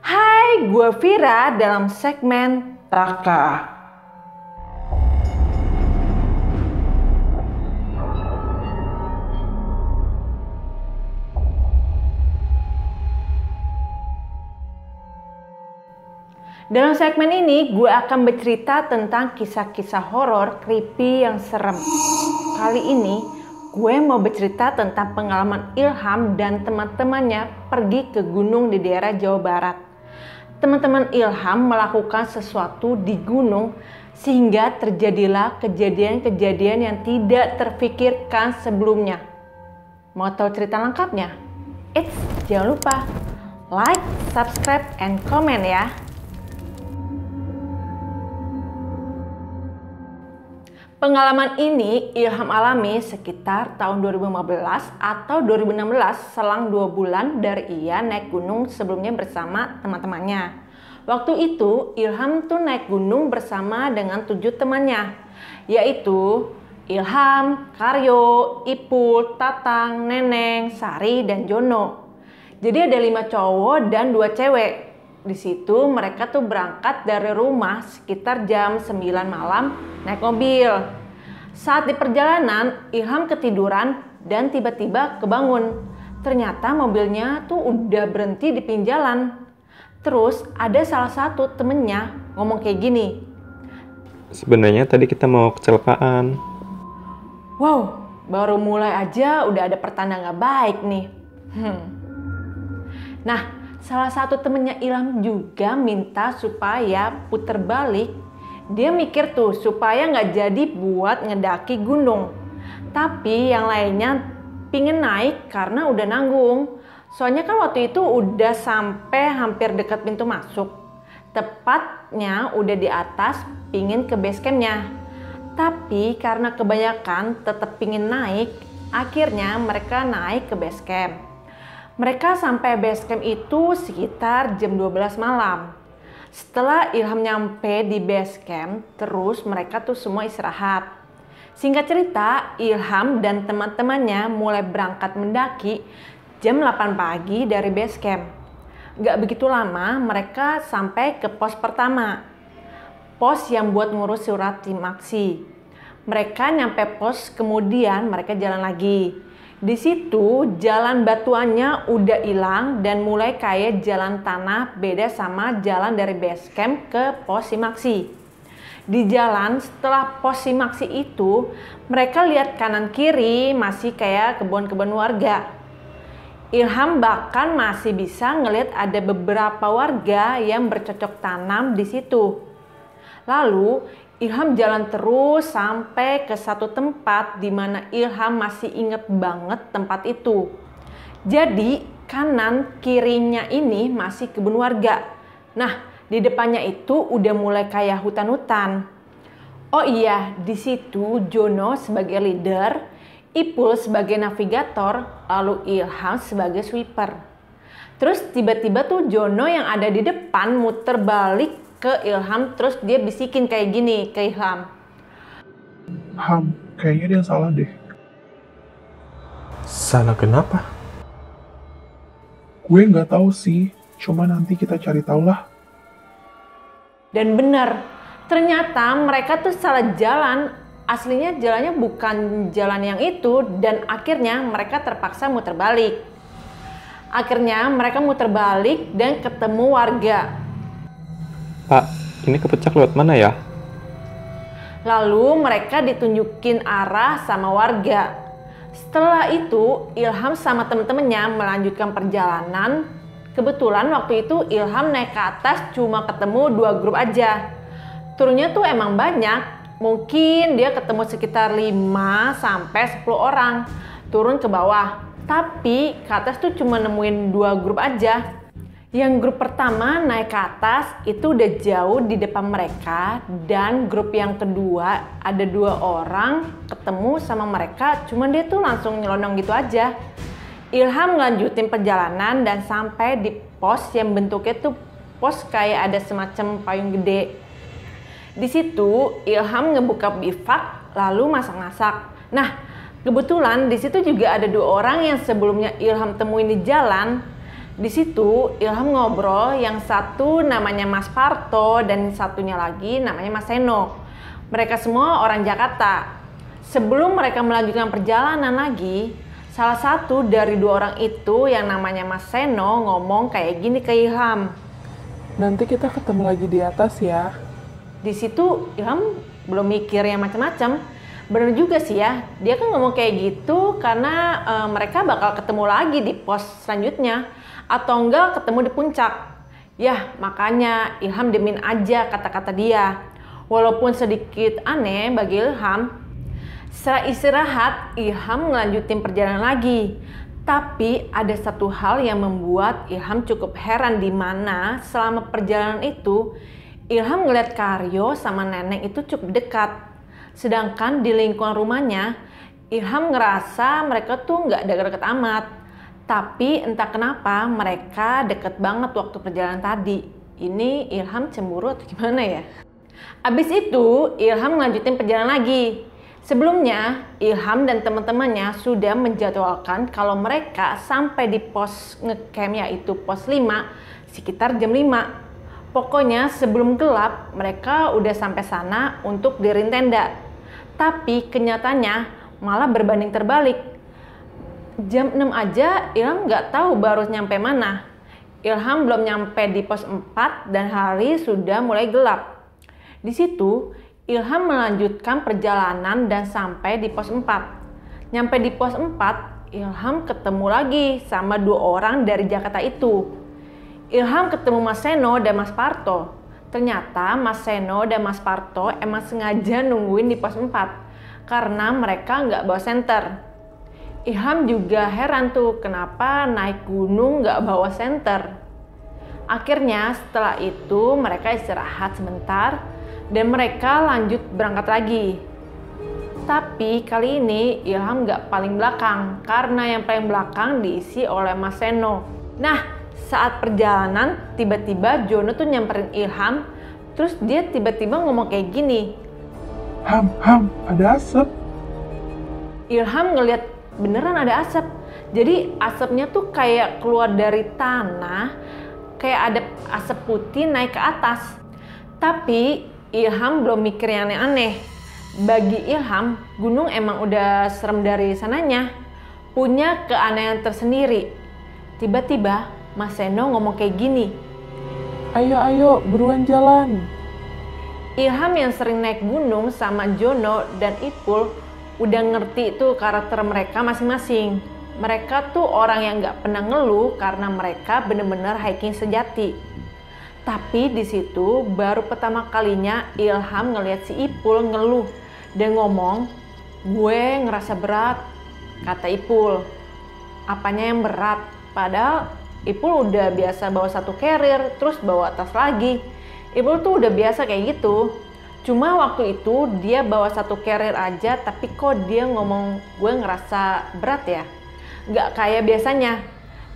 Hai, gue Vira dalam segmen Taka. Dalam segmen ini, gue akan bercerita tentang kisah-kisah horor creepy yang serem. Kali ini, gue mau bercerita tentang pengalaman Ilham dan teman-temannya pergi ke gunung di daerah Jawa Barat. Teman-teman Ilham melakukan sesuatu di gunung sehingga terjadilah kejadian-kejadian yang tidak terfikirkan sebelumnya. Mau tahu cerita lengkapnya? Jangan lupa like, subscribe, and comment ya. Pengalaman ini Ilham alami sekitar tahun 2015 atau 2016, selang 2 bulan dari ia naik gunung sebelumnya bersama teman-temannya. Waktu itu Ilham tuh naik gunung bersama dengan 7 temannya, yaitu Ilham, Karyo, Ipul, Tatang, Neneng, Sari, dan Jono. Jadi ada 5 cowok dan 2 cewek. Di situ mereka tuh berangkat dari rumah sekitar jam 9 malam naik mobil. Saat di perjalanan Ilham ketiduran dan tiba-tiba kebangun. Ternyata mobilnya tuh udah berhenti di pinggir jalan. Terus ada salah satu temennya ngomong kayak gini. Sebenarnya tadi kita mau kecelakaan. Wow, baru mulai aja udah ada pertanda nggak baik nih. Nah, salah satu temennya Ilham juga minta supaya puter balik. Dia mikir tuh supaya nggak jadi buat ngedaki gunung. Tapi yang lainnya pingin naik karena udah nanggung. Soalnya kan waktu itu udah sampai hampir dekat pintu masuk. Tepatnya udah di atas, pingin ke base campnya. Tapi karena kebanyakan tetap pingin naik, akhirnya mereka naik ke base camp. Mereka sampai base camp itu sekitar jam 12 malam. Setelah Ilham nyampe di base camp, terus mereka tuh semua istirahat. Singkat cerita, Ilham dan teman-temannya mulai berangkat mendaki jam 8 pagi dari base camp. Gak begitu lama mereka sampai ke pos pertama. Pos yang buat ngurus surat tim aksi. Mereka nyampe pos, kemudian mereka jalan lagi. Di situ jalan batuannya udah hilang dan mulai kayak jalan tanah, beda sama jalan dari base camp ke pos simaksi. Di jalan setelah pos simaksi itu, mereka lihat kanan kiri masih kayak kebun-kebun warga. Ilham bahkan masih bisa ngelihat ada beberapa warga yang bercocok tanam di situ. Lalu Ilham jalan terus sampai ke satu tempat di mana Ilham masih inget banget tempat itu. Jadi kanan kirinya ini masih kebun warga. Nah, di depannya itu udah mulai kayak hutan-hutan. Oh iya, di situ Jono sebagai leader, Ipul sebagai navigator, lalu Ilham sebagai sweeper. Terus tiba-tiba tuh Jono yang ada di depan muter balik ke Ilham, terus dia bisikin kayak gini ke Ilham. Ham, kayaknya dia salah deh. Salah kenapa? Gue nggak tahu sih, cuma nanti kita cari tahu lah. Dan benar, ternyata mereka tuh salah jalan. Aslinya jalannya bukan jalan yang itu, dan akhirnya mereka terpaksa muter balik. Akhirnya mereka muter balik dan ketemu warga. Pak, ini kepecak lewat mana ya? Lalu mereka ditunjukin arah sama warga. Setelah itu Ilham sama temen-temennya melanjutkan perjalanan. Kebetulan waktu itu Ilham naik ke atas cuma ketemu 2 grup aja. Turunnya tuh emang banyak. Mungkin dia ketemu sekitar 5-10 orang turun ke bawah. Tapi ke atas tuh cuma nemuin 2 grup aja. Yang grup pertama naik ke atas itu udah jauh di depan mereka, dan grup yang kedua ada 2 orang ketemu sama mereka, cuman dia tuh langsung nyelonong gitu aja. Ilham lanjutin perjalanan dan sampai di pos yang bentuknya tuh pos kayak ada semacam payung gede. Di situ Ilham ngebuka bivak lalu masak-masak. Nah, kebetulan di situ juga ada 2 orang yang sebelumnya Ilham temuin di jalan. Di situ Ilham ngobrol, yang satu namanya Mas Parto dan satunya lagi namanya Mas Seno. Mereka semua orang Jakarta. Sebelum mereka melanjutkan perjalanan lagi, salah satu dari dua orang itu yang namanya Mas Seno ngomong kayak gini ke Ilham. Nanti kita ketemu lagi di atas ya. Di situ Ilham belum mikir yang macam-macam. Bener juga sih ya, dia kan ngomong kayak gitu karena mereka bakal ketemu lagi di pos selanjutnya atau enggak ketemu di puncak. Ya makanya Ilham demin aja kata-kata dia. Walaupun sedikit aneh bagi Ilham, setelah istirahat Ilham ngelanjutin perjalanan lagi. Tapi ada satu hal yang membuat Ilham cukup heran, di mana selama perjalanan itu Ilham ngeliat Karyo sama Neneng itu cukup dekat. Sedangkan di lingkungan rumahnya, Ilham ngerasa mereka tuh nggak deket-deket amat. Tapi entah kenapa mereka deket banget waktu perjalanan tadi. Ini Ilham cemburu atau gimana ya? Abis itu Ilham ngelanjutin perjalanan lagi. Sebelumnya Ilham dan teman-temannya sudah menjadwalkan kalau mereka sampai di pos ngecamp, yaitu pos 5 sekitar jam 5. Pokoknya sebelum gelap mereka udah sampai sana untuk diriin tenda. Tapi kenyataannya malah berbanding terbalik. Jam 6 aja Ilham nggak tahu baru nyampe mana. Ilham belum nyampe di pos 4 dan hari sudah mulai gelap. Di situ Ilham melanjutkan perjalanan dan sampai di pos 4. Nyampe di pos 4, Ilham ketemu lagi sama dua orang dari Jakarta itu. Ilham ketemu Mas Seno dan Mas Parto. Ternyata Mas Seno dan Mas Parto emang sengaja nungguin di pos 4 karena mereka nggak bawa senter. Ilham juga heran tuh kenapa naik gunung nggak bawa senter. Akhirnya setelah itu mereka istirahat sebentar dan mereka lanjut berangkat lagi. Tapi kali ini Ilham nggak paling belakang karena yang paling belakang diisi oleh Mas Seno. Nah, saat perjalanan tiba-tiba Jono tuh nyamperin Ilham, terus dia tiba-tiba ngomong kayak gini. Ham, ada asap. Ilham ngeliat beneran ada asap. Jadi asapnya tuh kayak keluar dari tanah, kayak ada asap putih naik ke atas. Tapi Ilham belum mikir yang aneh-aneh. Bagi Ilham, gunung emang udah serem dari sananya, punya keanehan tersendiri. Tiba-tiba Mas Seno ngomong kayak gini. Ayo, buruan jalan. Ilham yang sering naik gunung sama Jono dan Ipul udah ngerti tuh karakter mereka masing-masing. Mereka tuh orang yang gak pernah ngeluh karena mereka bener-bener hiking sejati. Tapi di situ baru pertama kalinya Ilham ngeliat si Ipul ngeluh dan ngomong, gue ngerasa berat, kata Ipul. Apanya yang berat? Padahal Ipul udah biasa bawa satu carrier, terus bawa tas lagi. Ipul tuh udah biasa kayak gitu. Cuma waktu itu dia bawa satu carrier aja, tapi kok dia ngomong gue ngerasa berat ya? Gak kayak biasanya.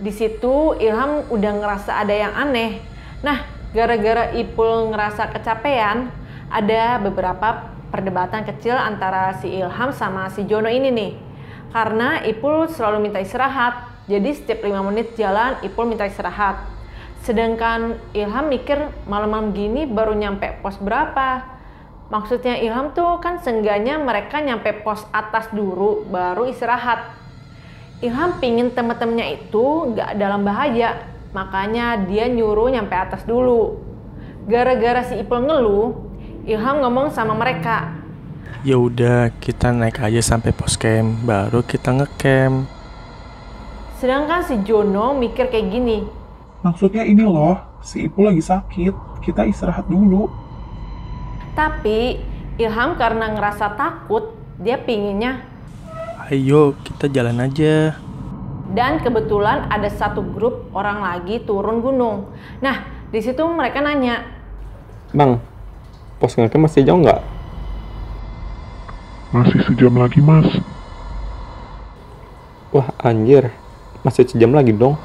Di situ Ilham udah ngerasa ada yang aneh. Nah, gara-gara Ipul ngerasa kecapean, ada beberapa perdebatan kecil antara si Ilham sama si Jono ini nih. Karena Ipul selalu minta istirahat. Jadi setiap 5 menit jalan, Ipul minta istirahat. Sedangkan Ilham mikir malam-malam gini baru nyampe pos berapa. Maksudnya Ilham tuh kan seenggaknya mereka nyampe pos atas dulu, baru istirahat. Ilham pingin temen-temennya itu gak dalam bahaya, makanya dia nyuruh nyampe atas dulu. Gara-gara si Ipul ngeluh, Ilham ngomong sama mereka. Ya udah, kita naik aja sampai pos camp, baru kita ngecamp. Sedangkan si Jono mikir kayak gini. Maksudnya ini loh, si Ipul lagi sakit, kita istirahat dulu. Tapi Ilham karena ngerasa takut, dia pinginnya, Ayo, kita jalan aja. dan kebetulan ada satu grup orang lagi turun gunung. Nah, di situ mereka nanya, Bang, pos ngecamp masih jauh nggak? Masih sejam lagi, Mas. Wah anjir, masih sejam lagi dong.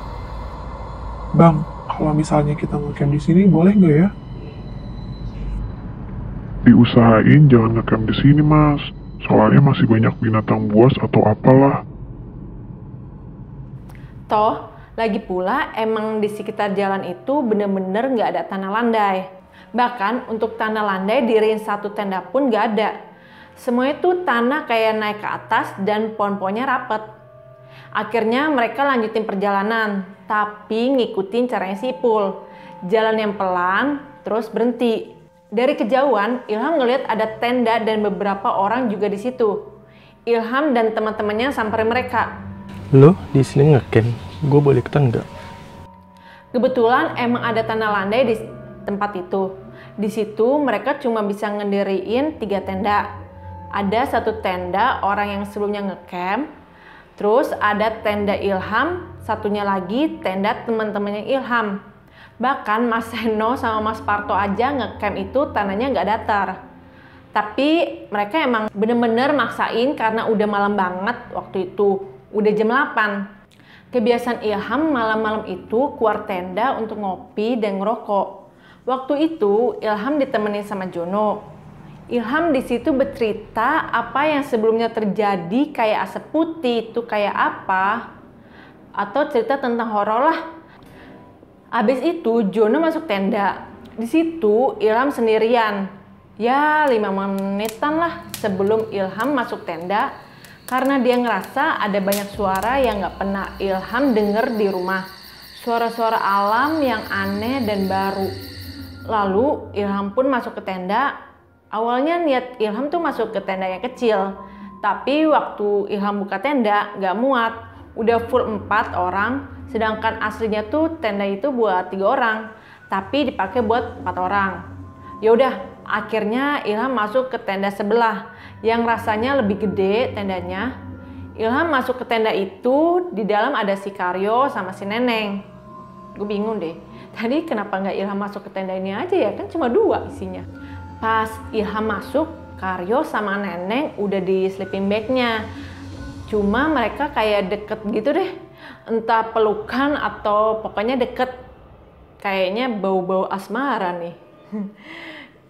Bang, kalau misalnya kita ngecamp di sini boleh nggak ya? Diusahain jangan ngecamp di sini, Mas. Soalnya masih banyak binatang buas atau apalah. toh Lagi pula emang di sekitar jalan itu bener-bener nggak ada tanah landai. Bahkan untuk tanah landai di ring satu tenda pun nggak ada. Semua itu tanah kayak naik ke atas dan pohon-pohonnya rapet. Akhirnya mereka lanjutin perjalanan, tapi ngikutin caranya si Ipul. Jalan yang pelan, terus berhenti. Dari kejauhan, Ilham ngelihat ada tenda dan beberapa orang juga di situ. Ilham dan teman-temannya samperin mereka. Lo di sini ngecamp, gue boleh ikutan nggak? Kebetulan emang ada tanah landai di tempat itu. Di situ mereka cuma bisa ngediriin 3 tenda. Ada 1 tenda orang yang sebelumnya ngecamp, terus ada tenda Ilham, satunya lagi tenda teman-temannya Ilham. Bahkan Mas Seno sama Mas Parto aja ngecamp itu tanahnya nggak datar. Tapi mereka emang bener-bener maksain karena udah malam banget waktu itu. Udah jam 8. Kebiasaan Ilham malam-malam itu keluar tenda untuk ngopi dan ngerokok. Waktu itu Ilham ditemenin sama Jono. Ilham di situ bercerita apa yang sebelumnya terjadi, kayak asap putih itu kayak apa, atau cerita tentang horor lah. Abis itu Jono masuk tenda. Di situ Ilham sendirian. Ya 5 menitan lah sebelum Ilham masuk tenda, karena dia ngerasa ada banyak suara yang gak pernah Ilham denger di rumah. Suara-suara alam yang aneh dan baru. Lalu Ilham pun masuk ke tenda. Awalnya niat Ilham tuh masuk ke tenda yang kecil. Tapi waktu Ilham buka tenda gak muat. Udah full 4 orang. Sedangkan aslinya tuh tenda itu buat 3 orang. Tapi dipakai buat 4 orang. Yaudah, akhirnya Ilham masuk ke tenda sebelah yang rasanya lebih gede tendanya. Ilham masuk ke tenda itu, di dalam ada si Karyo sama si Neneng. Gue bingung deh, tadi kenapa nggak Ilham masuk ke tenda ini aja ya, kan cuma 2 isinya. Pas Ilham masuk, Karyo sama Neneng udah di sleeping bagnya. Cuma mereka kayak deket gitu deh, entah pelukan atau pokoknya deket. Kayaknya bau-bau asmara nih.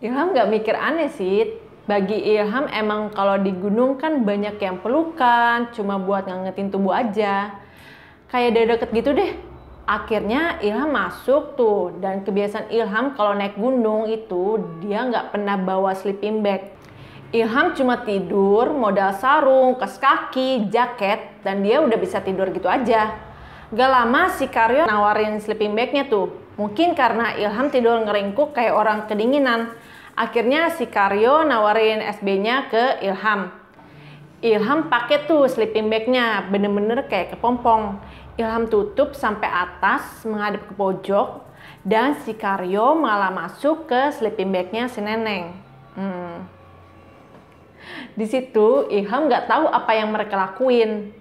Ilham nggak mikir aneh sih. Bagi Ilham emang kalau di gunung kan banyak yang pelukan, cuma buat ngangetin tubuh aja. Kayak udah deket gitu deh. Akhirnya Ilham masuk tuh, dan kebiasaan Ilham kalau naik gunung itu dia nggak pernah bawa sleeping bag. Ilham cuma tidur, modal sarung, kaos kaki, jaket, dan dia udah bisa tidur gitu aja. Gak lama si Karyo nawarin sleeping bagnya tuh. Mungkin karena Ilham tidur ngeringkuk kayak orang kedinginan. Akhirnya si Karyo nawarin SB-nya ke Ilham. Ilham pakai tuh sleeping bagnya, bener-bener kayak kepompong. Ilham tutup sampai atas, menghadap ke pojok, dan si Karyo malah masuk ke sleeping bagnya si Neneng. Di situ Ilham nggak tahu apa yang mereka lakuin.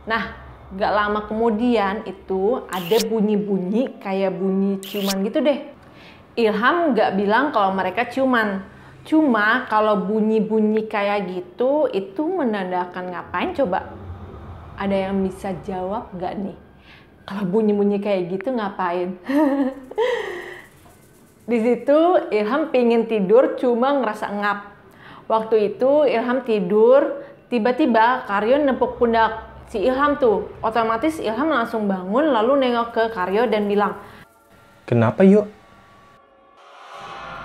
Nah, nggak lama kemudian itu ada bunyi-bunyi kayak bunyi ciuman gitu deh. Ilham nggak bilang kalau mereka ciuman. Cuma kalau bunyi-bunyi kayak gitu itu menandakan ngapain coba? Ada yang bisa jawab nggak nih? Kalau bunyi-bunyi kayak gitu ngapain? Di situ Ilham pingin tidur cuma ngerasa ngap. Waktu itu Ilham tidur, tiba-tiba Karyo nepuk pundak si Ilham tuh. Otomatis Ilham langsung bangun lalu nengok ke Karyo dan bilang, Kenapa yuk?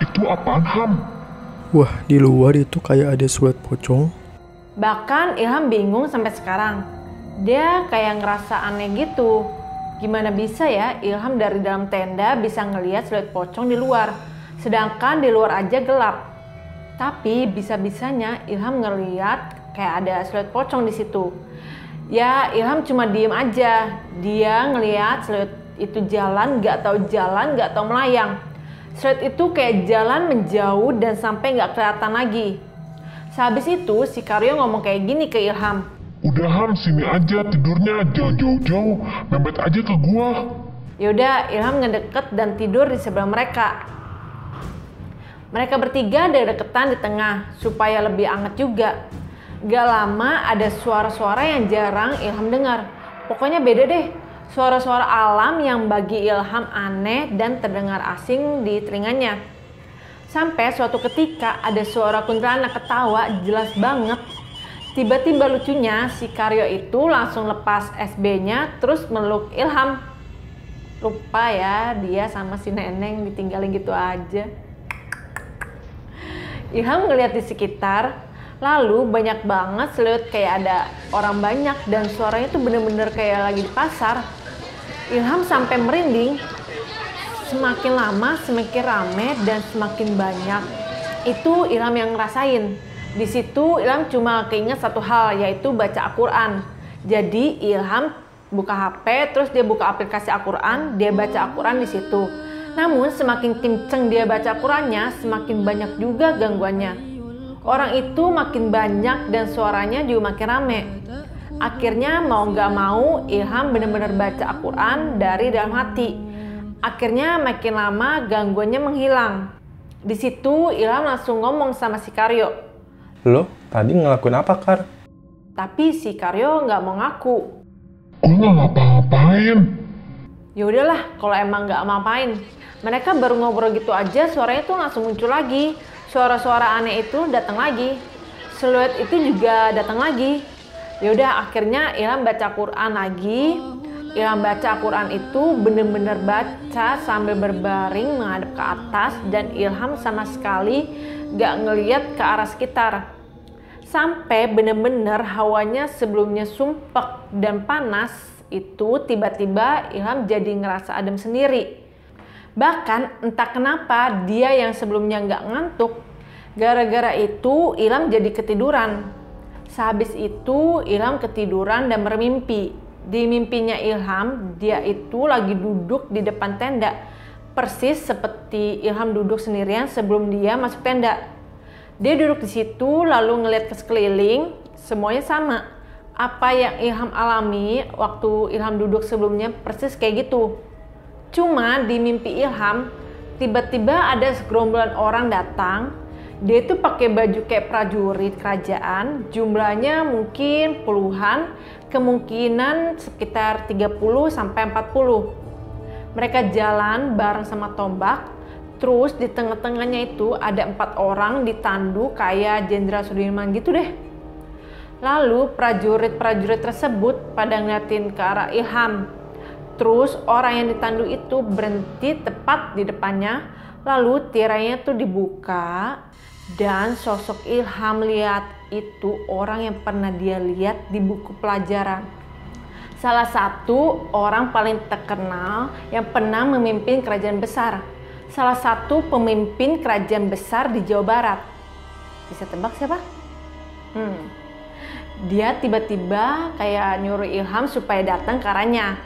Itu apaan, Ham? Wah, di luar itu kayak ada surat pocong. Bahkan Ilham bingung sampai sekarang. Dia kayak ngerasa aneh gitu. Gimana bisa ya Ilham dari dalam tenda bisa ngelihat siluet pocong di luar, sedangkan di luar aja gelap. Tapi bisa-bisanya Ilham ngelihat kayak ada siluet pocong di situ. Ya Ilham cuma diem aja. Dia ngelihat siluet itu jalan, nggak tahu melayang. Siluet itu kayak jalan menjauh dan sampai nggak kelihatan lagi. Sehabis itu si Karyo ngomong kayak gini ke Ilham. Udah, Ham, sini aja tidurnya, jangan jauh-jauh, mepet aja ke gua. Yaudah, Ilham ngedeket dan tidur di sebelah mereka. Mereka bertiga deketan di tengah supaya lebih anget juga. Gak lama ada suara-suara yang jarang Ilham dengar. Pokoknya beda deh. Suara-suara alam yang bagi Ilham aneh dan terdengar asing di telinganya. Sampai suatu ketika ada suara kuntilanak ketawa jelas banget. Tiba-tiba lucunya si Karyo itu langsung lepas SB-nya terus meluk Ilham. Lupa ya, dia sama si Neneng ditinggalin gitu aja. Ilham ngeliat di sekitar, lalu banyak banget seliut kayak ada orang banyak dan suaranya tuh bener-bener kayak lagi di pasar. Ilham sampai merinding. Semakin lama semakin rame dan semakin banyak. Itu Ilham yang ngerasain. Di situ Ilham cuma keinget satu hal, yaitu baca Al-Quran. Jadi Ilham buka HP, terus dia buka aplikasi Al-Quran, dia baca Al-Quran di situ. Namun semakin kenceng dia baca Al-Qurannya, semakin banyak juga gangguannya. Orang itu makin banyak dan suaranya juga makin rame. Akhirnya mau gak mau Ilham benar-benar baca Al-Quran dari dalam hati. Akhirnya makin lama gangguannya menghilang. Di situ Ilham langsung ngomong sama si Karyo. Lo tadi ngelakuin apa, Kar? Tapi si Karyo nggak mau ngaku. Gue nggak ngapa-ngapain. Ya udahlah, kalau emang nggak ngapain. Mereka baru ngobrol gitu aja, suaranya tuh langsung muncul lagi. Suara-suara aneh itu datang lagi. Siluet itu juga datang lagi. Ya udah, akhirnya Ilham baca Quran lagi. Ilham baca Quran itu bener-bener baca sambil berbaring menghadap ke atas dan Ilham sama sekali nggak ngeliat ke arah sekitar. Sampai bener-bener hawanya sebelumnya sumpek dan panas itu tiba-tiba Ilham jadi ngerasa adem sendiri. Bahkan entah kenapa dia yang sebelumnya nggak ngantuk, gara-gara itu Ilham jadi ketiduran. Sehabis itu Ilham ketiduran dan bermimpi. Di mimpinya Ilham, dia itu lagi duduk di depan tenda. Persis seperti Ilham duduk sendirian sebelum dia masuk tenda. Dia duduk di situ lalu ngeliat ke sekeliling, semuanya sama. Apa yang Ilham alami waktu Ilham duduk sebelumnya persis kayak gitu. Cuma di mimpi Ilham, tiba-tiba ada segerombolan orang datang. Dia itu pakai baju kayak prajurit kerajaan, jumlahnya mungkin puluhan, kemungkinan sekitar 30 sampai 40. Mereka jalan bareng sama tombak. Terus di tengah-tengahnya itu ada 4 orang ditandu kayak Jenderal Sudirman gitu deh. Lalu prajurit-prajurit tersebut pada ngeliatin ke arah Ilham. Terus orang yang ditandu itu berhenti tepat di depannya. Lalu tirainya tuh dibuka dan sosok Ilham lihat itu orang yang pernah dia lihat di buku pelajaran. Salah satu orang paling terkenal yang pernah memimpin kerajaan besar. Salah satu pemimpin kerajaan besar di Jawa Barat. Bisa tebak siapa? Dia tiba-tiba kayak nyuruh Ilham supaya datang ke arahnya.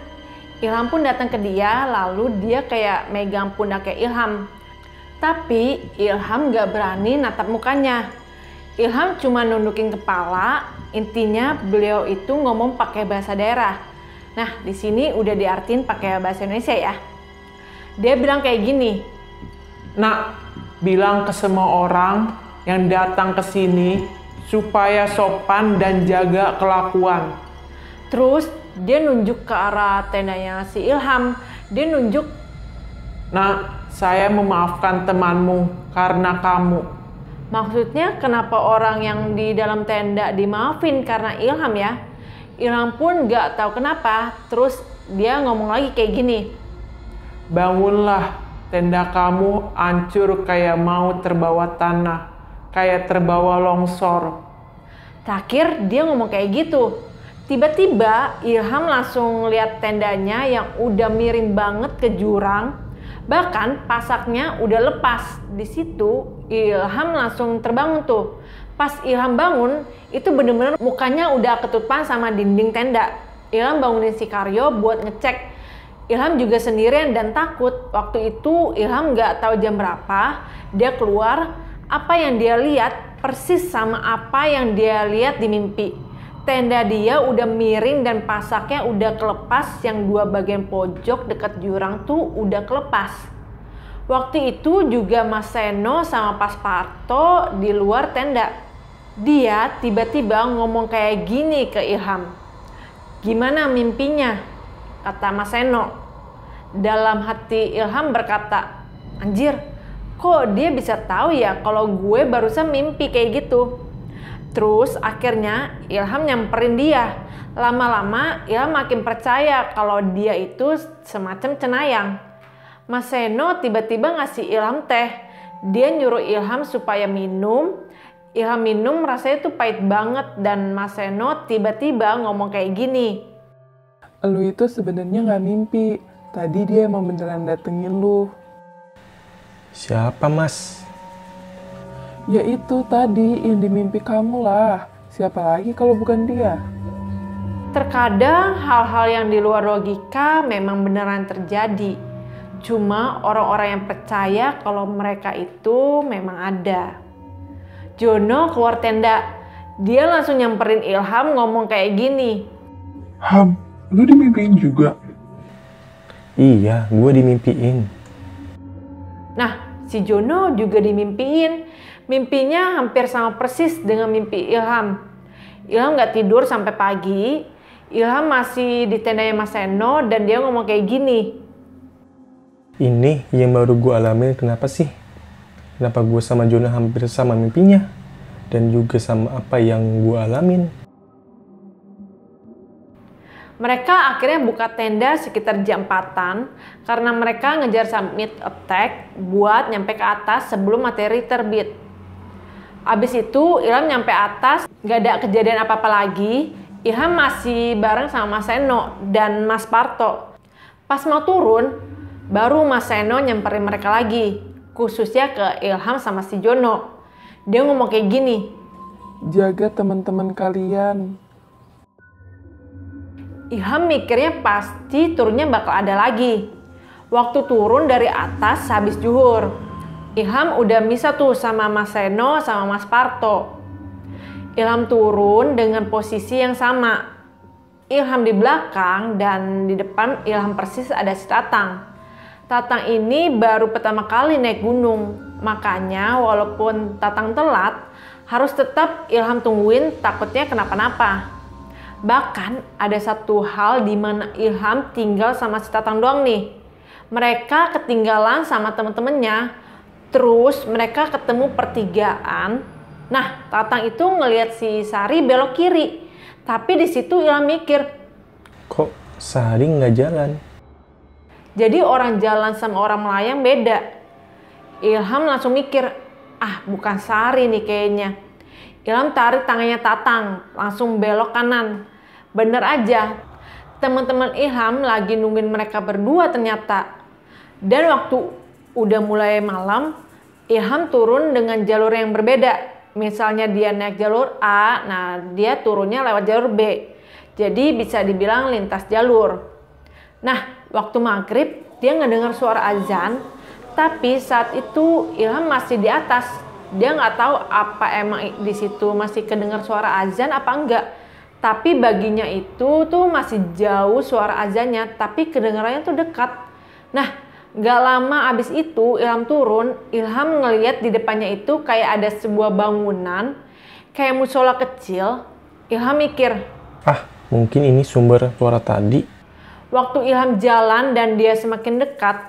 Ilham pun datang ke dia, lalu dia kayak megang pundaknya Ilham. Tapi Ilham gak berani natap mukanya. Ilham cuma nundukin kepala, intinya beliau itu ngomong pakai bahasa daerah. Nah, di sini udah diartiin pakai bahasa Indonesia ya. Dia bilang kayak gini. Nak, bilang ke semua orang yang datang ke sini supaya sopan dan jaga kelakuan. Terus dia nunjuk ke arah tendanya si Ilham. Dia nunjuk. Nah, saya memaafkan temanmu karena kamu. Maksudnya kenapa orang yang di dalam tenda dimaafin karena Ilham ya? Ilham pun gak tahu kenapa. Terus dia ngomong lagi kayak gini. Bangunlah, tenda kamu hancur kayak mau terbawa tanah, kayak terbawa longsor. Terakhir dia ngomong kayak gitu. Tiba-tiba Ilham langsung lihat tendanya yang udah miring banget ke jurang. Bahkan pasaknya udah lepas. Di situ Ilham langsung terbangun tuh. Pas Ilham bangun, itu bener-bener mukanya udah ketutupan sama dinding tenda. Ilham bangunin si Karyo buat ngecek. Ilham juga sendirian dan takut. Waktu itu Ilham gak tahu jam berapa. Dia keluar, apa yang dia lihat persis sama apa yang dia lihat di mimpi. Tenda dia udah miring dan pasaknya udah kelepas, yang 2 bagian pojok dekat jurang tuh udah kelepas. Waktu itu juga Mas Seno sama Pas Parto di luar tenda. Dia tiba-tiba ngomong kayak gini ke Ilham. Gimana mimpinya? Kata Mas Seno. Dalam hati Ilham berkata, anjir, kok dia bisa tahu ya kalau gue barusan mimpi kayak gitu? Terus akhirnya Ilham nyamperin dia. Lama-lama Ilham makin percaya kalau dia itu semacam cenayang. Mas Seno tiba-tiba ngasih Ilham teh. Dia nyuruh Ilham supaya minum. Ilham minum rasanya tuh pahit banget dan Mas Seno tiba-tiba ngomong kayak gini. Lu itu sebenarnya nggak mimpi. Tadi dia emang beneran datengin lu. Siapa, Mas? Ya itu tadi yang di mimpi kamu lah. Siapa lagi kalau bukan dia? Terkadang hal-hal yang di luar logika memang beneran terjadi. Cuma orang-orang yang percaya kalau mereka itu memang ada. Jono keluar tenda. Dia langsung nyamperin Ilham ngomong kayak gini. Ham, lu dimimpiin juga? Iya, gue dimimpiin. Nah, si Jono juga dimimpiin. Mimpinya hampir sama persis dengan mimpi Ilham. Ilham gak tidur sampai pagi. Ilham masih di tendanya Mas Seno dan dia ngomong kayak gini. Ini yang baru gue alamin, kenapa sih? Kenapa gue sama Jono hampir sama mimpinya? Dan juga sama apa yang gue alamin. Mereka akhirnya buka tenda sekitar jam 4-an karena mereka ngejar summit attack buat nyampe ke atas sebelum matahari terbit. Abis itu Ilham nyampe atas, gak ada kejadian apa-apa lagi. Ilham masih bareng sama Mas Seno dan Mas Parto. Pas mau turun, baru Mas Seno nyamperin mereka lagi, khususnya ke Ilham sama si Jono. Dia ngomong kayak gini. Jaga teman-teman kalian. Ilham mikirnya pasti turunnya bakal ada lagi. Waktu turun dari atas habis zuhur, Ilham udah misah tuh sama Mas Seno sama Mas Parto. Ilham turun dengan posisi yang sama. Ilham di belakang dan di depan Ilham persis ada si Tatang. Tatang ini baru pertama kali naik gunung. Makanya walaupun Tatang telat, harus tetap Ilham tungguin takutnya kenapa-napa. Bahkan ada satu hal di mana Ilham tinggal sama si Tatang doang nih. Mereka ketinggalan sama temen-temennya. Terus mereka ketemu pertigaan. Nah, Tatang itu ngelihat si Sari belok kiri. Tapi di situ Ilham mikir, kok Sari nggak jalan? jadi orang jalan sama orang melayang beda. Ilham langsung mikir, bukan Sari nih kayaknya. Ilham tarik tangannya Tatang, langsung belok kanan. Bener aja, teman-teman Ilham lagi nungguin mereka berdua ternyata. Dan waktu udah mulai malam, Ilham turun dengan jalur yang berbeda. Misalnya dia naik jalur A, nah dia turunnya lewat jalur B. Jadi bisa dibilang lintas jalur. Nah, waktu maghrib dia ngedengar suara azan, tapi saat itu Ilham masih di atas. Dia nggak tahu apa emang di situ masih kedengar suara azan apa enggak. Tapi baginya itu tuh masih jauh suara azannya, tapi kedengarannya tuh dekat. Nah, gak lama abis itu Ilham turun, Ilham ngeliat di depannya itu kayak ada sebuah bangunan, kayak musola kecil. Ilham mikir, mungkin ini sumber suara tadi. Waktu Ilham jalan dan dia semakin dekat,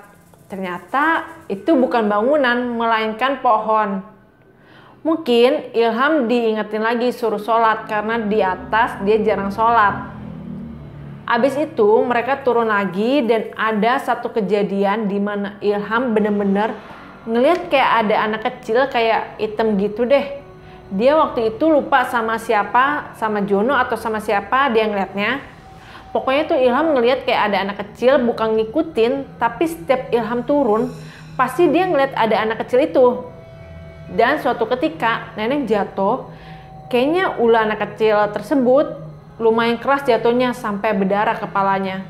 ternyata itu bukan bangunan, melainkan pohon. Mungkin Ilham diingetin lagi suruh sholat karena di atas dia jarang sholat. Abis itu mereka turun lagi dan ada satu kejadian di mana Ilham bener-bener ngeliat kayak ada anak kecil kayak hitam gitu deh. Dia waktu itu lupa sama siapa, sama Jono atau sama siapa dia ngeliatnya. Pokoknya tuh Ilham ngeliat kayak ada anak kecil, bukan ngikutin, tapi setiap Ilham turun pasti dia ngeliat ada anak kecil itu. Dan suatu ketika nenek jatuh, kayaknya ulah anak kecil tersebut lumayan keras jatuhnya sampai berdarah kepalanya.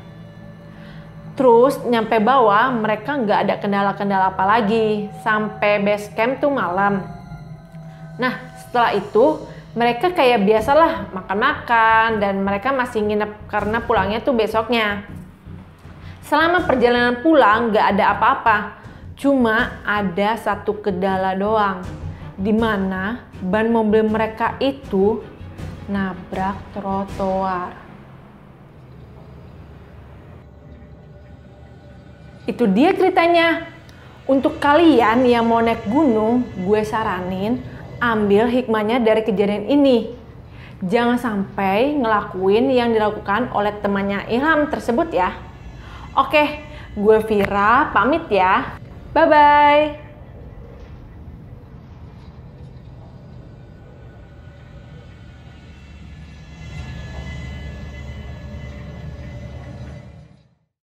Terus nyampe bawah mereka nggak ada kendala-kendala apa lagi sampai base camp tuh malam. Nah setelah itu mereka kayak biasalah makan-makan dan mereka masih nginep karena pulangnya tuh besoknya. Selama perjalanan pulang nggak ada apa-apa. Cuma ada satu kendala doang, di mana ban mobil mereka itu nabrak trotoar. Itu dia ceritanya. Untuk kalian yang mau naik gunung, gue saranin ambil hikmahnya dari kejadian ini. Jangan sampai ngelakuin yang dilakukan oleh temannya Ilham tersebut ya. Oke, gue Vira pamit ya. Bye-bye.